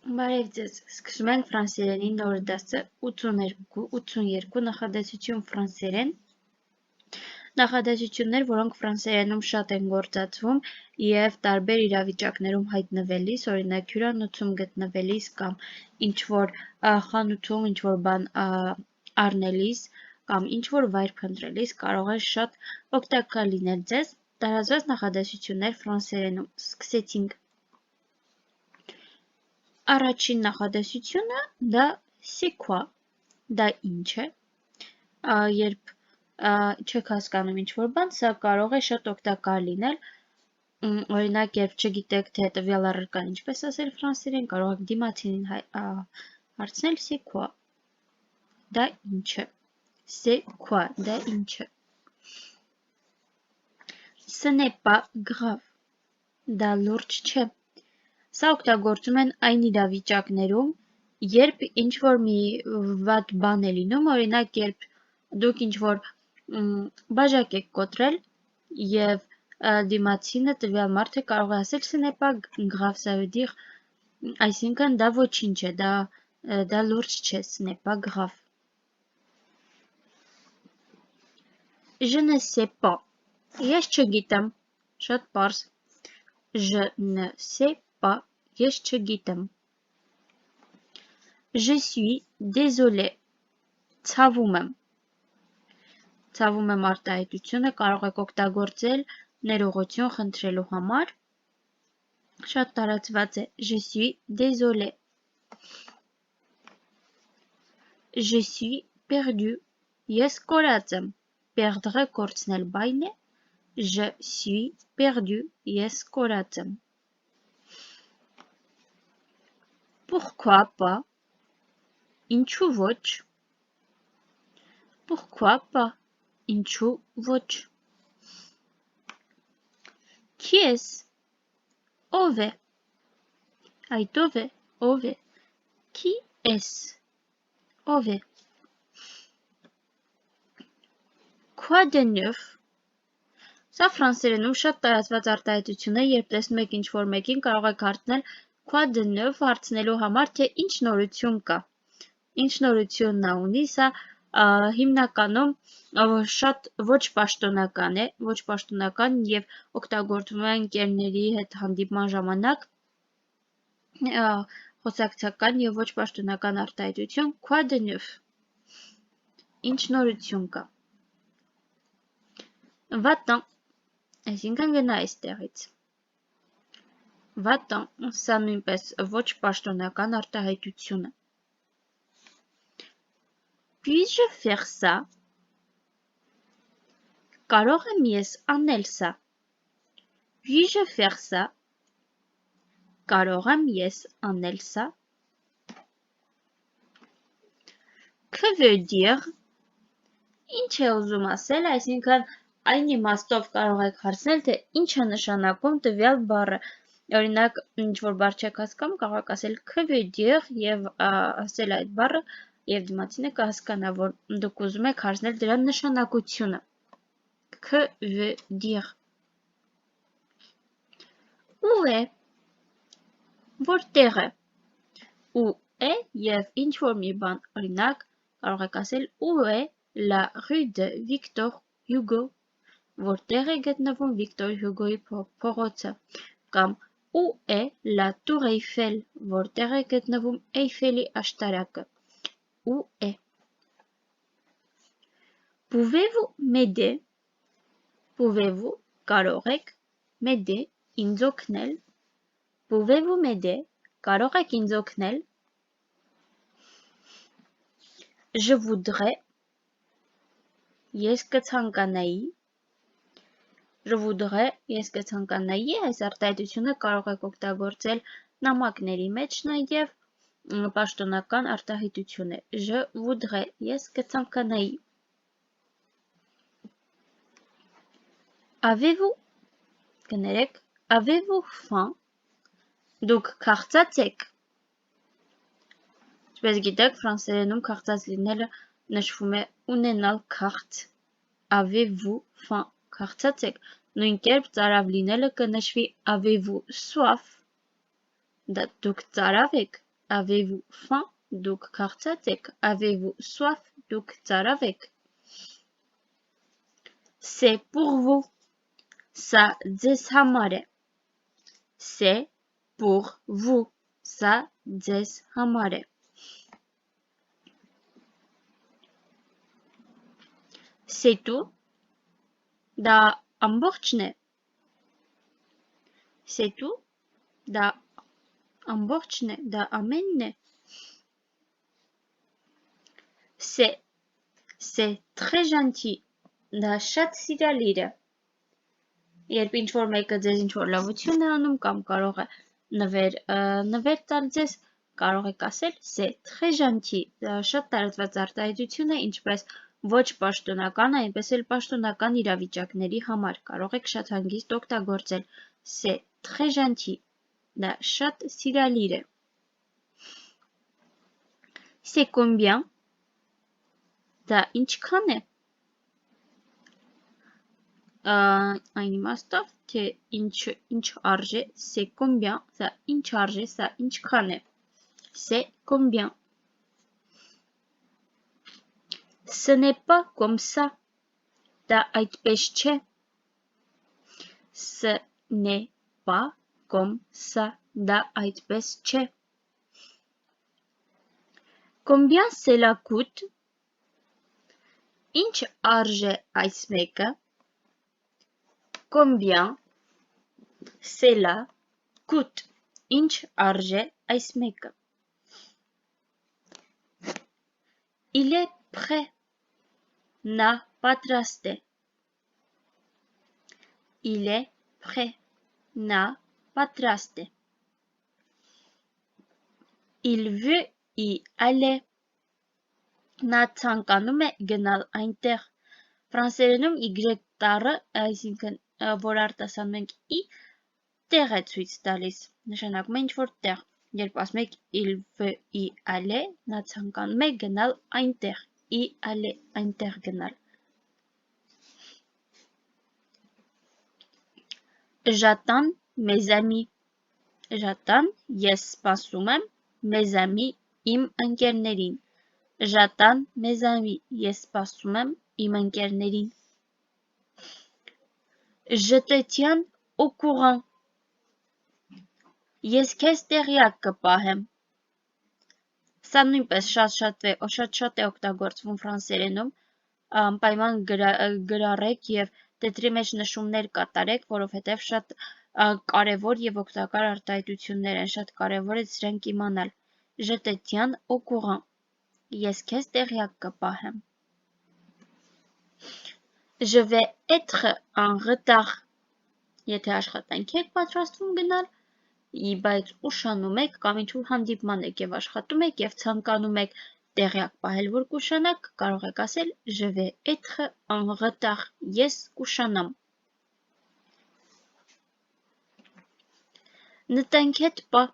Բարև ձեզ, սկսում ենք ֆրանսերենի նոր դասը 82 նախադասություն ֆրանսերեն, նախադասություններ, որոնք ֆրանսերենում շատ են գործածվում և տարբեր իրավիճակներում հայտնվելիս, օրինակ հյուրանոցում գտնվելիս կամ ինչ-որ խանութում ինչ-որ բան առնելիս կամ ինչ-որ վայր փնտրելիս կարող է շատ օգտակար լինել ձեզ, տարածված նախադասություններ ֆրանսերենում, սկսեցինք։ Առաջին նախադասությունը դա c'est quoi, դա ինչ է, երբ չեք հասկանում ինչ-որ բան, սա կարող է շատ օգտակար լինել, օրինակ երբ չգիտեք թե տվյալ առարկան ինչպես ասել ֆրանսերեն, կարող եք դիմացինին հարցնել c'est quoi, դա ինչ է, c'est quoi, դա ինչ է, ce n'est pas grave, դա լուրջ չէ, Սա օգտագործում են այն իրավիճակներում, երբ ինչ-որ մի վատ բան է լինում, օրինակ երբ դուք ինչ-որ բաժակ եք կոտրել և դիմացինը տվյալ մարդը կարող է ասել ce n'est pas grave, ça veut dire, այսինքն դա ոչինչ է, դա լուրջ չէ, ce n'est pas grave. Je ne sais pas. Ես չգիտեմ, շատ պարզ. Je ne sais pas. Ես չգիտեմ. Je suis désolé. Ցավում եմ. Ցավում եմ արտահայտությունը կարող եք օգտագործել ներողություն խնդրելու համար. Շատ տարածված է. Je suis désolé. Je suis perdu. Ես կորած եմ. Perdre կորցնել բայն է. Je suis perdu. Ես կորած եմ. Pourquoi pas? Ինչու ոչ? Pourquoi pas? Ինչու ոչ? Qui est-ce? Ով է? Այդ ով է? Ով է? Qui est-ce? Ով է? Quoi de neuf? Սա ֆրանսերենում շատ տարածված արտահայտություն է, երբ տեսնում եք ինչ-որ մեկին, կարող եք հարցնել Quoi de neuf հարցնելու համար, թե ինչ նորություն կա։ Ինչ նորություն նա ունի, սա հիմնականում շատ ոչ պաշտոնական է, ոչ պաշտոնական և օգտագործվում է ընկերների հետ հանդիպման ժամանակ խոսակցական և ոչ պաշտոնական արտահայտություն Quoi de neuf։ Ինչ նորություն կա։ Va-t'en, այսինքն գնա այստեղից։ Va-t'en, սա նույնպես ոչ պաշտոնական արտահայտություն է։ Puis-je faire ça? Կարող եմ ես անել սա։ Puis-je faire ça? Կարող եմ ես անել սա։ Que veut dire? Ինչ է ուզում ասել, այսինքն այն իմաստով կարող եք հարցնել, թե ինչ է նշանակում տվյալ բառը։ Օրինակ, ինչ-որ բառ չեք հասկանում, կարող եք ասել que veut dire և ասել այդ բառը և դիմացինը կհասկանա, որ դուք ուզում եք հարցնել դրա նշանակությունը։ Que veut dire? Où est? Որտեղ է? Où est և ինչ-որ մի բան, օրինակ, կարող եք ասել Où est la rue de Victor Hugo? Որտեղ է գտնվում Վիկտոր Հյուգոյի փողոցը, կամ Où est la Tour Eiffel? Որտեղ է գտնվում Էյֆելի աշտարակը։ Où est? Pouvez-vous m'aider? Pouvez-vous կարող եք m'aider ինձ օգնել? Pouvez-vous m'aider? Կարող եք ինձ օգնել? Je voudrais ես կցանկանայի Je voudrais ես կցանկանայի այս արտահայտությունը կարող եք օգտագործել նամակների մեջ նաև պաշտոնական արտահայտություն է Je voudrais ես կցանկանայի Avez-vous կներեք Avez-vous faim Դուք քաղցած եք Ինչպես գիտեք ֆրանսերենում քաղցած լինելը նշվում է ունենալ քաղց Avez-vous faim Քաղցած եք նույն կերպ ծարավ լինելը կնշվի Avez-vous soif Դա դուք ծարավ եք avez-vous faim, դուք քաղցած եք, avez-vous soif, դուք ծարավ եք, c'est pour vous, սա ձեզ համար է, c'est pour vous, սա ձեզ համար է, c'est tout, դա ամբողջն է, c'est tout, դա ամբողջն է, դա ամենն է, c'est très gentil, դա շատ սիրալիր է, երբ ինչ-որ մեկը ձեզ ինչ-որ լավություն է անում կամ կարող է նվեր տալ ձեզ, կարող եք ասել c'est très gentil, դա շատ տարածված արտահայտություն է, ինչպես ոչ պաշտոնական, այնպես էլ պաշտոնական իրավիճակների համար, կարող եք շատ հանգիստ օգտագործել, c'est très gentil, դա շատ սիրալիր է, c'est combien, դա ինչքան է, այն իմաստով, թե ինչ արժե, c'est combien, սա ինչ արժե, սա ինչքան է, c'est combien. Ce n'est pas comme ça, դա այդպես չէ, ce n'est pas comme ça, դա այդպես չէ. Combien cela coûte, ինչ արժե այս մեկը, combien cela coûte, ինչ արժե այս մեկը. Il est prêt, նա պատրաստ է. Il est prêt, նա պատրաստ է. Il veut y aller, նա ցանկանում է գնալ այնտեղ. Ֆրանսերենում y տառը, այսինքն որ արտասանում ենք i, տեղ է ցույց տալիս, նշանակում է ինչ-որ տեղ. Երբ ասում եք il veut y aller, նա ցանկանում է գնալ այնտեղ, y aller, այնտեղ գնալ. J'attends mes amis. J'attends, ես սպասում եմ, mes amis, իմ ընկերներին. J'attends mes amis, ես սպասում եմ, իմ ընկերներին. Je te tiens au courant. Ես քեզ տեղյակ կպահեմ. Սա նույնպես շատ է օգտագործվում ֆրանսերենում, պայման գրառեք և տետրի մեջ նշումներ կատարեք, որովհետև շատ կարևոր և օգտակար արտահայտություններ են, շատ կարևոր է սրանք իմանալ. Je te tiens au courant. Ես քեզ տեղյակ կպահեմ. Je vais être en retard. Եթե աշխատանքի եք պատրաստվում գնալ, բայց ուշանում եք կամ ինչ-որ հանդիպման եք և աշխատում եք և ցանկանում եք տեղյակ պահել, որ կուշանաք, կարող եք ասել Je vais être en retard. Ես կուշանամ. Ne t'inquiète pas.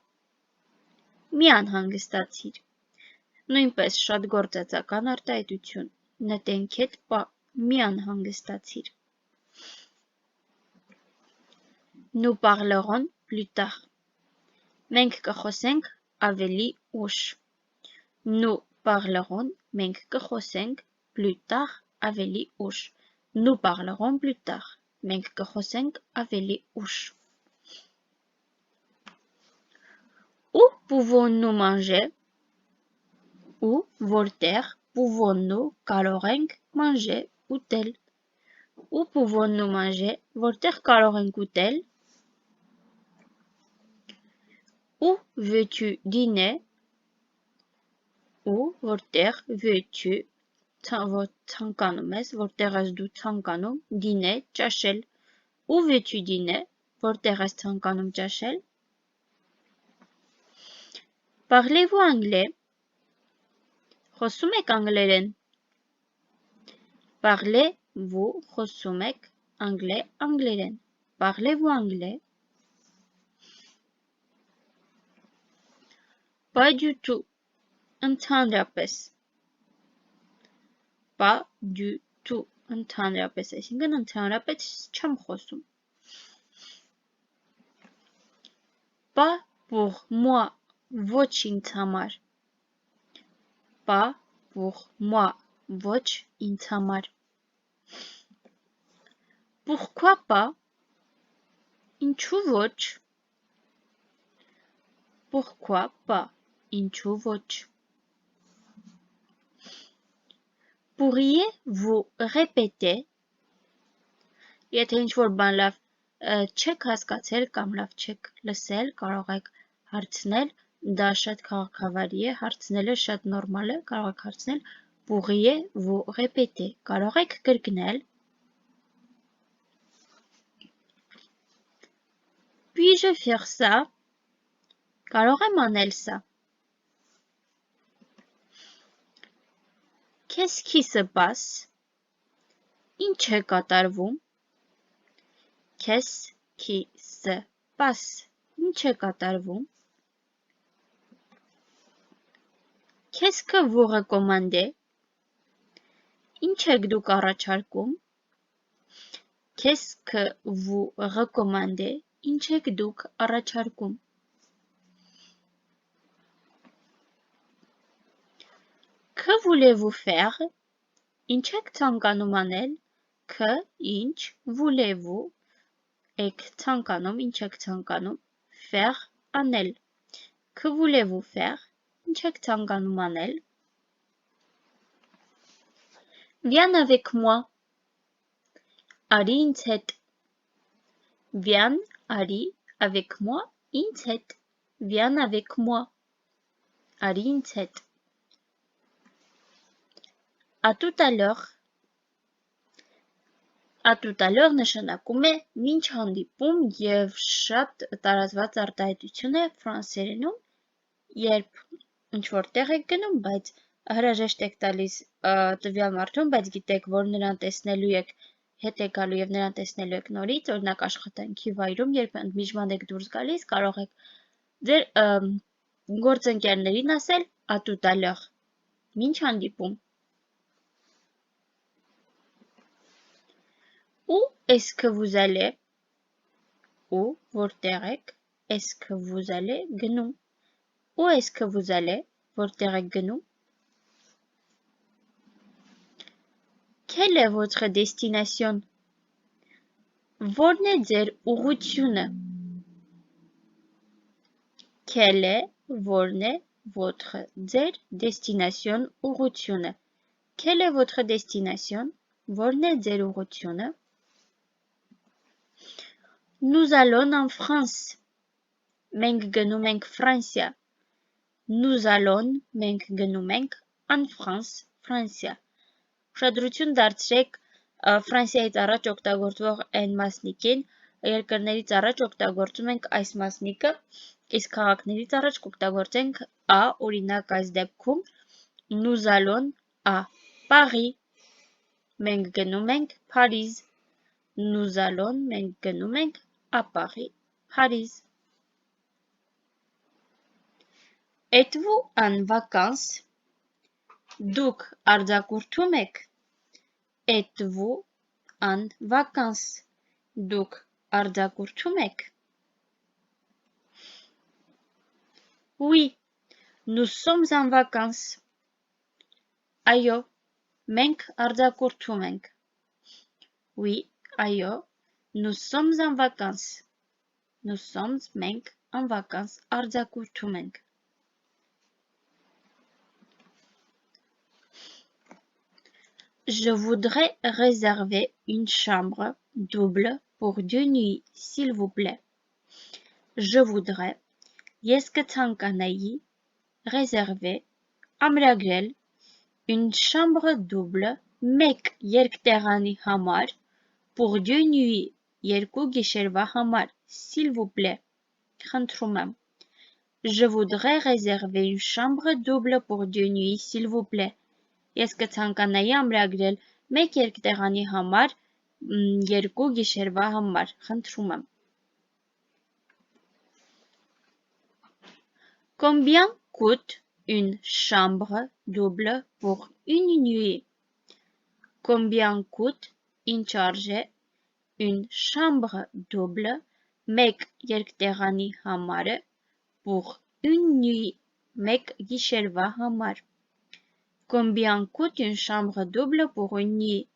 Մի անհանգստացիր. Նույնպես շատ գործածական արտահայտություն. Ne t'inquiète pas. Մի անհանգստացիր. Nous parlerons plus tard. Մենք կխոսենք ավելի ուշ. Nous parlerons, մենք կխոսենք plus tard, ավելի ուշ. Nous parlerons plus tard. Մենք կխոսենք ավելի ուշ. Où pouvons-nous manger? Où, որտեղ, pouvons-nous, կարող ենք, manger, ուտել. Où pouvons-nous manger? Որտեղ կարող ենք ուտել? Où veux-tu dîner? Où, որտեղ, veux-tu, ցանկանում ես, որտեղ ես դու ցանկանում, dîner, ճաշել. Où veux-tu dîner? Որտեղ ես ցանկանում ճաշել? Parlez-vous anglais? Խոսում եք անգլերեն? Parlez-vous, խոսում եք, anglais, անգլերեն. Parlez-vous anglais? Pas du tout. Ընդհանրապես. Pas du tout. Ընդհանրապես, այսինքն ընդհանրապես չեմ խոսում. Pas pour moi. Ոչ ինձ համար. Pas pour moi. Ոչ ինձ համար. Pourquoi pas? Ինչու ոչ? Pourquoi pas? Ինչու ոչ? Pourriez-vous répéter? Եթե ինչ-որ բան լավ չեք հասկացել կամ լավ չեք լսել, կարող եք հարցնել, դա շատ քաղաքավարի է, հարցնելը շատ նորմալ է, կարող եք հարցնել Pourriez-vous répéter? Կարող եք կրկնել. Puis-je faire ça? Կարող եմ անել սա. Qu'est-ce qui se passe? Ինչ է կատարվում? Qu'est-ce qui se passe? Ինչ է կատարվում? Qu'est-ce que vous recommandez? Ինչ եք դուք առաջարկում? Qu'est-ce que vous recommandez? Ինչ եք դուք առաջարկում? Que voulez-vous faire? Ինչ եք ցանկանում անել? Que ինչ voulez-vous? Եք ցանկանում, ինչ եք ցանկանում? Faire անել. Que voulez-vous faire? Ինչ եք ցանկանում անել? Viens avec moi. Արի ինձ հետ. Viens, արի, avec moi, ինձ հետ. Viens avec moi. Արի ինձ հետ. À tout à l'heure. À tout à l'heure նշանակում է մինչ հանդիպում եւ շատ տարածված արտահայտություն է ֆրանսերենում, երբ ինչ-որ տեղ եք գնում, բայց հրաժեշտ եք տալիս տվյալ մարդուն, բայց գիտեք, որ նրան տեսնելու եք, հետ եք գալու եւ նրան տեսնելու եք նորից, օրինակ աշխատանքի վայրում, երբ ընդմիջման եք դուրս գալիս, կարող եք ձեր գործընկերներին ասել à tout à l'heure. Մինչ հանդիպում. Où est-ce que vous allez? Où որտեղ եք? Est-ce que vous allez? Գնում. Où est-ce que vous allez? Որտեղ եք գնում? Quelle est votre destination? Որն է ձեր ուղղությունը? Quelle est որն է votre ձեր destination ուղղությունը? Quelle est votre destination? Որն է ձեր ուղղությունը? Nous allons en France. Մենք գնում ենք Ֆրանսիա. Nous allons մենք գնում ենք en France, Ֆրանսիա. Ուշադրություն դարձրեք Ֆրանսիայից առաջ օգտագործվող այն մասնիկին, երկրներից առաջ օգտագործում ենք այս մասնիկը, իսկ քաղաքներից առաջ կօգտագործենք à, օրինակ այս դեպքում Nous allons à Paris. Մենք գնում ենք Փարիզ. Nous allons մենք գնում ենք à Paris, Paris. Êtes-vous en vacances? Դուք արձակուրդում եք? Êtes-vous en vacances? Դուք արձակուրդում եք? Oui, nous sommes en vacances. Այո, մենք արձակուրդում ենք. Oui, այո, nous sommes en vacances. Nous sommes մենք en vacances արձակուրդում ենք. Je voudrais réserver une chambre double pour 2 nuits, s'il vous plaît. Je voudrais, ես կցանկանայի, réserver, ամրագրել, une chambre double, մեկ երկտեղանի համար, pour 2 nuits, երկու գիշերվա համար, s'il vous plaît, խնդրում եմ. Je voudrais réserver une chambre double pour 2 nuits, s'il vous plaît. Ես կցանկանայի ամրագրել մեկ երկտեղանի համար, երկու գիշերվա համար, խնդրում եմ. Combien coûte une chambre double pour une nuit? Combien coûte ինչ արժե une chambre double մեկ երկտեղանի համարը pour une nuit, մեկ գիշերվա համար. Combien coûte une chambre double pour une nuit?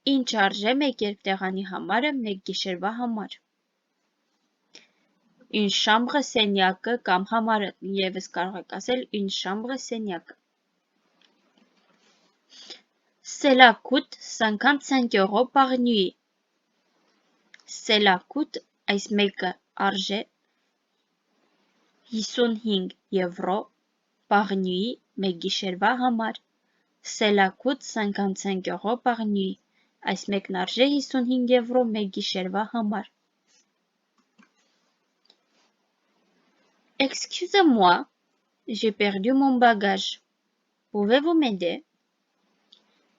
Ինչ արժե մեկ երկտեղանի համարը մեկ գիշերվա համար? Une chambre սենյակը կամ համարը ևս կարող եք ասել une chambre սենյակը. Cela coûte 55 euros par nuit. Cela coûte այս մեկը արժե 55 եվրո par nuit մեկ գիշերվա համար. Cela coûte 55 euros par nuit. Այս մեկն արժե 55 եվրո մեկ գիշերվա համար. Excusez-moi, j'ai perdu mon bagage. Pouvez-vous m'aider?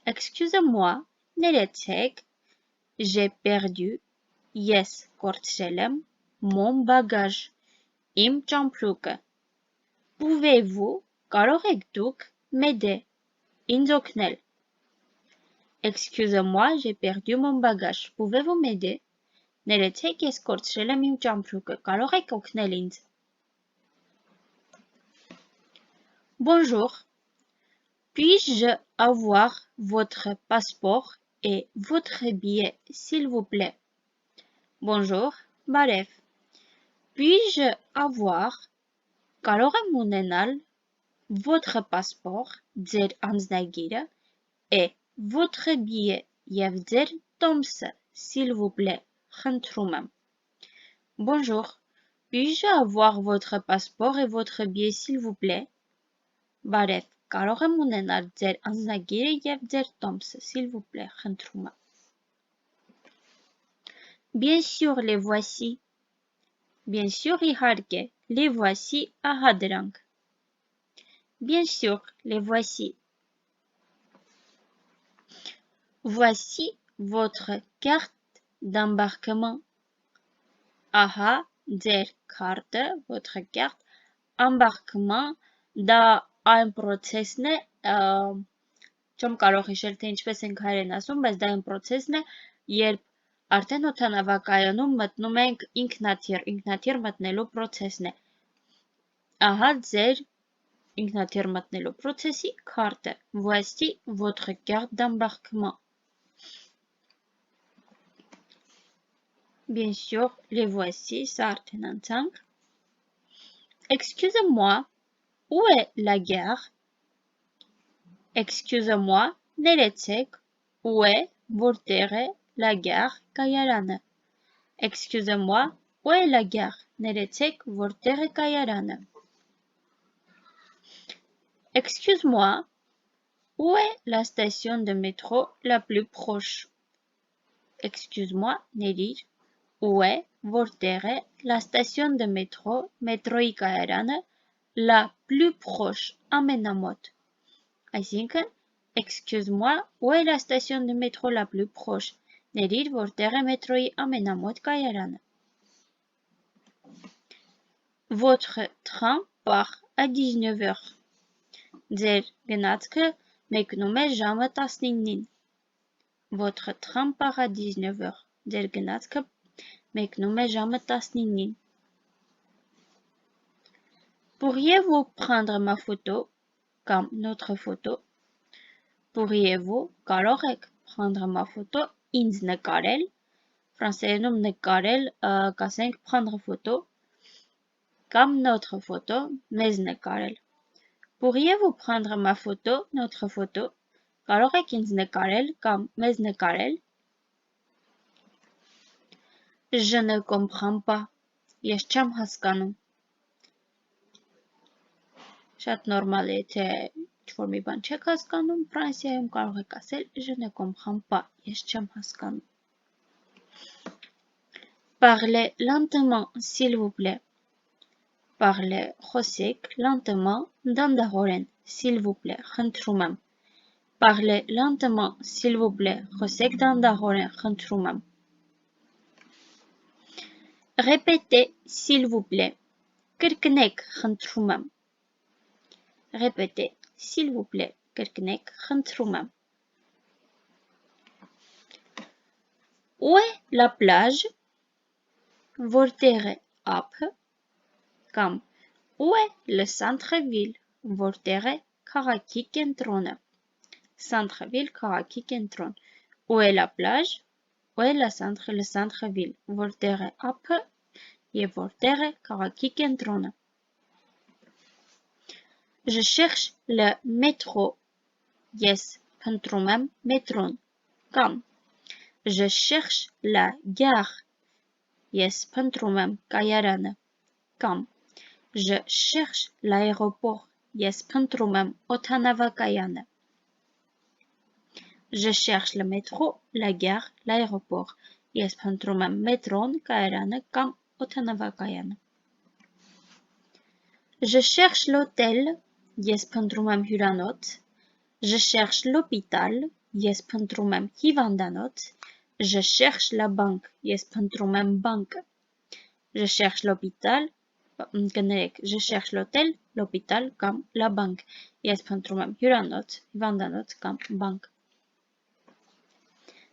Excusez-moi, ներեցեք, j'ai perdu, ես կորցրել եմ, mon bagage, իմ ճամփրուկը. Pouvez-vous, կարող եք դուք, m'aider, ինձ օգնել. Excusez-moi, j'ai perdu mon bagage. Pouvez-vous m'aider? Ներեցեք, ես կորցրել եմ իմ ճամփրուկը, կարող եք օգնել ինձ. Bonjour. Puis-je avoir votre passeport et votre billet, s'il vous plaît? Bonjour, բարև. Puis-je avoir, կարող եմ ունենալ, votre passeport, ձեր անձնագիրը, et votre billet, և ձեր տոմսը, s'il vous plaît, խնդրում եմ. Bonjour. Puis-je avoir votre passeport et votre billet, s'il vous plaît? Բարև. Կարող եմ ունենալ ձեր անձնագիրը և ձեր տոմսը, s'il vous plaît, խնդրում եմ. Bien sûr, les voici. Bien sûr, իհարկե, les voici, ահա դրանք. Bien sûr, les voici. Voici votre carte d'embarquement. Ահա ձեր քարտը, votre carte, embarquement, դա այն process-ն է, չեմ կարող հիշել, թե ինչպես ենք հայերեն ասում, բայց դա այն process-ն է, երբ արդեն օդանավակայանում մտնում ենք ինքնաթիռ մտնելու process-ն է. Ահա ձեր ինքնաթիռ մտնելու process-ի քարտը. Voici votre carte d'embarquement. Bien sûr, les voici, ça արդեն անցանք. Excusez-moi, où est la gare? Excusez-moi, ներեցեք, où est, որտեղ է, la gare, կայարանը. Excusez-moi, où est la gare? Ներեցեք, որտեղ է կայարանը. Excuse-moi, où est la station de métro la plus proche? Excuse-moi, ներիր, où est, որտեղ է, la station de métro, մետրոյի կայարանը, la plus proche, ամենամոտ. Այսինքն, excuse-moi, où est la station de métro la plus proche? Ներիր, որտեղ է մետրոյի ամենամոտ կայարանը. Votre train part à 19 heures. Ձեր գնացքը մեկնում է ժամը 19-ին. Votre train part à 19 heures. Ձեր գնացքը մեկնում է ժամը 19-ին. Pourriez-vous prendre ma photo? Կամ notre photo. Pourriez-vous, կարող եք, prendre ma photo, ինձ նկարել, ֆրանսերենում նկարել, կասենք prendre photo, կամ notre photo, մեզ նկարել. Pourriez-vous prendre ma photo, notre photo, կարող եք ինձ նկարել, կամ մեզ նկարել. Je ne comprends pas, ես չեմ հասկանում. Շատ նորմալ է, թե ինչ-որ մի բան չեք հասկանում, Ֆրանսիայում կարող եք ասել je ne comprends pas, ես չեմ հասկանում. Parlez lentement, s'il vous plaît. Parlez, խոսեք, lentement, դանդաղորեն, s'il vous plaît, խնդրում եմ. Parlez lentement, s'il vous plaît, խոսեք դանդաղորեն, խնդրում եմ. Répétez, s'il vous plaît. Կրկնեք, խնդրում եմ. Répétez, s'il vous plaît. Կրկնեք, խնդրում եմ. Où est la plage? Որտեղ է ափը? Կամ Où est le centre-ville? Որտեղ է քաղաքի կենտրոնը? Centre-ville, քաղաքի կենտրոն. Où est la plage? Où est le centre-ville? Որտեղ է ափը եւ որտեղ է քաղաքի կենտրոնը? Je cherche le métro. Ես փնտրում եմ մետրոն. Կամ Je cherche la gare. Ես փնտրում եմ կայարանը. Կամ Je cherche l'aéroport. Ես փնտրում եմ օդանավակայանը. Je cherche le métro, la gare, l'aéroport. Ես փնտրում եմ մետրոն, կայարանը կամ օդանավակայանը. Je cherche l'hôtel. Ես փնտրում եմ հյուրանոց. Je cherche l'hôpital. Ես փնտրում եմ հիվանդանոց. Je cherche la banque. Ես փնտրում եմ բանկը. Je cherche l'hôpital. Կներեք, je cherche l'hôtel, l'hôpital կամ la banque. Ես փնտրում եմ հյուրանոց, հիվանդանոց կամ բանկ.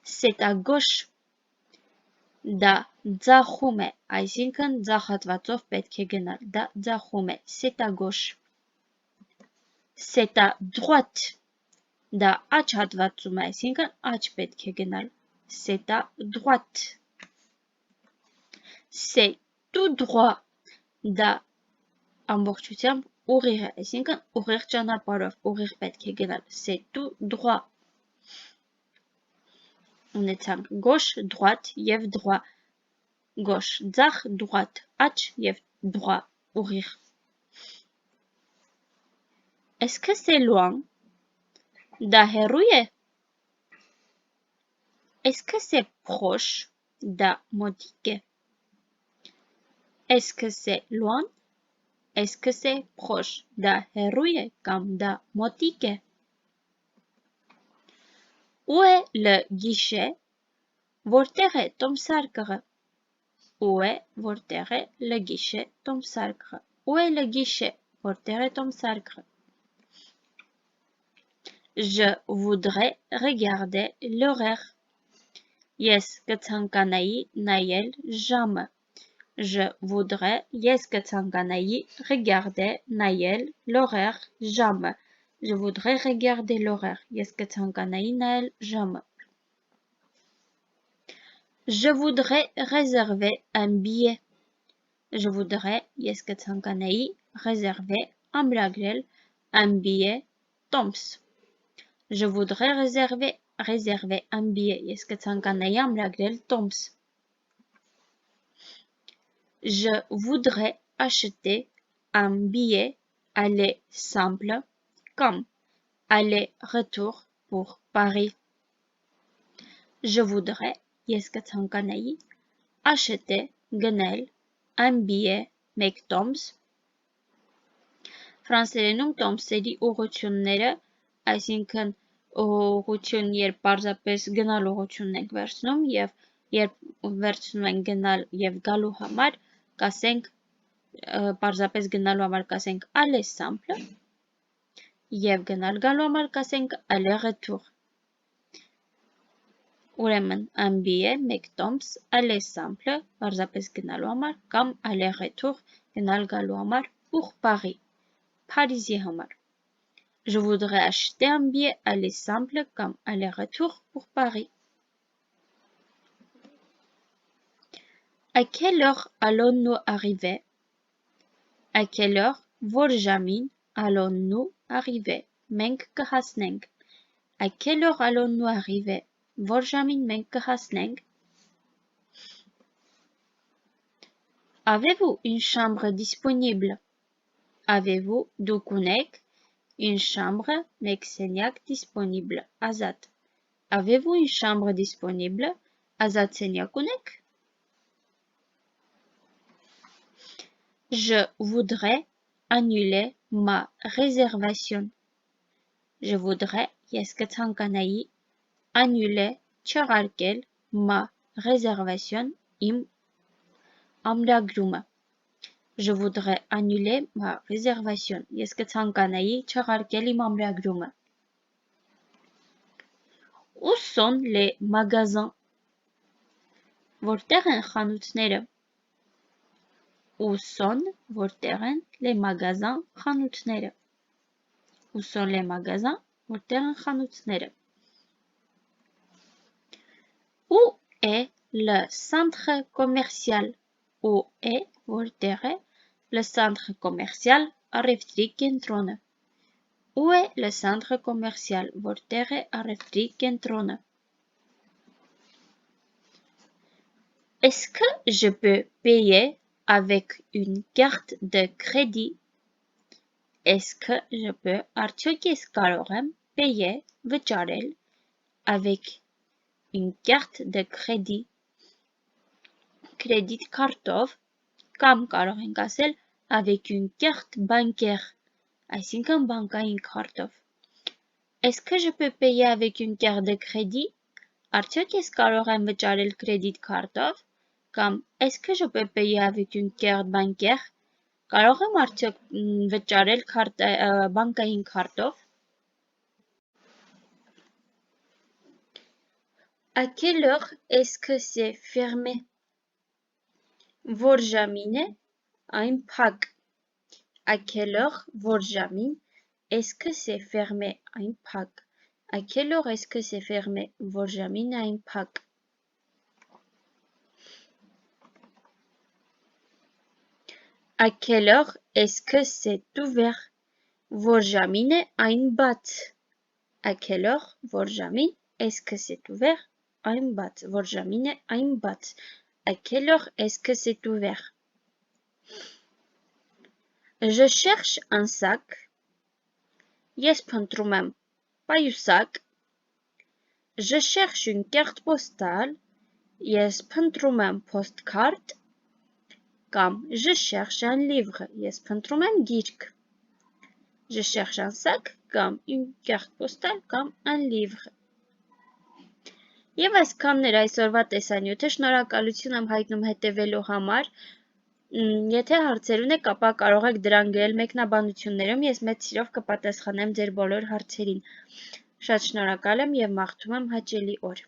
C'est à gauche. Դա ձախում է, այսինքն ձախատվածով պետք է գնալ. Դա ձախում է. C'est à gauche. C'est à droite. Դա աջ հատվածում է, այսինքն աջ պետք է գնալ. C'est à droite. C'est tout droit. Դա ամբողջությամբ ուղիղ է, այսինքն ուղիղ ճանապարհով, ուղիղ պետք է գնալ. C'est tout droit. Ունեցանք gauche, droite եւ droit. Gauche, ձախ, droite, աջ եւ droit, ուղիղ. Est-ce que c'est loin? Դա հեռու է? Est-ce que c'est proche? Դա մոտիկ է. Est-ce que c'est loin? Est-ce que c'est proche? Դա հեռու է կամ դա մոտիկ է. Où est le guichet? Որտեղ է տոմսարկղը? Où est որտեղ է le guichet տոմսարկղը? Où est le guichet? Որտեղ է տոմսարկղը? Je voudrais regarder l'horaire. Ես կցանկանայի նայել ժամը. Je voudrais, ես կցանկանայի regarder, նայել l'horaire, ժամը. Je voudrais regarder l'horaire. Ես կցանկանայի նայել ժամը. Je voudrais réserver un billet. Je voudrais, ես կցանկանայի réserver, ամրագրել un billet, տոմս. Je voudrais réserver un billet. Ես կցանկանայի ամրագրել տոմս. Je voudrais acheter un billet aller simple comme aller-retour pour Paris. Je voudrais, ես կցանկանայի, acheter, գնել, un billet, մեկ տոմս. Ֆրանսերենում տոմսերի ուղղությունները, այսինքն ուղղություն, երբ պարզապես գնալ ուղղությունն ենք վերցնում եւ երբ վերցնում ենք գնալ եւ գալու համար, կասենք պարզապես գնալու համար կասենք aller simple եւ գնալ գալու համար կասենք aller retour. Ուրեմն un billet, մեկ տոմս, aller simple, պարզապես գնալու համար կամ aller retour, գնալ գալու համար pour Paris, Փարիզի համար. Je voudrais acheter un billet aller simple comme aller-retour pour Paris. À quelle heure allons-nous arriver? À quelle heure, որ ժամին, allons-nous arriver? Մենք կհասնենք. À quelle heure allons-nous arriver? Որ ժամին մենք կհասնենք. Avez-vous une chambre disponible? Avez-vous, դուք ունեք, une chambre, մեկ սենյակ, disponible, ազատ. Avez-vous une chambre disponible? Ազատ սենյակ ունեք? Je voudrais annuler ma réservation. Je voudrais, ես կցանկանայի, annuler, չեղարկել, ma réservation, իմ ամրագրումը. Je voudrais annuler ma réservation. Ես կցանկանայի չեղարկել իմ ամրագրումը. Où sont les magasins? Որտեղ են խանութները? Où sont, որտեղ են, les magasins, խանութները։ Où sont les magasins, որտեղ են խանութները։ Où est le centre commercial? Où est, որտեղ է, le centre commercial, առևտրի կենտրոնը։ Où est le centre commercial, որտեղ է առևտրի կենտրոնը։ Est-ce que je peux payer avec une carte de crédit? Est-ce que je peux, արդյոք ես կարող եմ, payer, վճարել, avec une carte de crédit, credit քարտով, կամ կարող ենք ասել avec une carte bancaire, այսինքն բանկային քարտով։ Est-ce que je peux payer avec une carte de crédit? Արդյոք ես կարող եմ վճարել credit քարտով, կամ est-ce que je peux payer avec une carte bancaire? Կարող եմ արդյոք վճարել բանկային քարտով։ À quelle heure est-ce que c'est fermé? Որ ժամին է այն փակ։ À quelle heure, որ ժամին, est-ce que c'est fermé այն փակ։ À quelle heure est-ce que c'est fermé? Որ ժամին է այն փակ։ À quelle heure est-ce que c'est ouvert? Որ ժամին է այն բաց։ À quelle heure, որ ժամին, est-ce que c'est ouvert? Այն բաց, որ ժամին է այն բաց։ À quelle heure est-ce que c'est ouvert? Je cherche un sac. Ես փնտրում եմ պայուսակ։ Je cherche une carte postale. Ես փնտրում եմ postcard. Կամ je cherche un livre. Ես փնտրում եմ գիրք։ Je cherche un sac կամ une carte postale կամ un livre։ Եվ այսքանն էր այսօրվա տեսանյութը, շնորհակալություն եմ հայտնում հետևելու համար։ Եթե հարցեր ունեք, ապա կարող եք դրան գրել մեկնաբանություններում, ես մեծ սիրով կպատասխանեմ ձեր բոլոր հարցերին։ Շատ շնորհակալ եմ և մաղթում եմ հաճելի օր։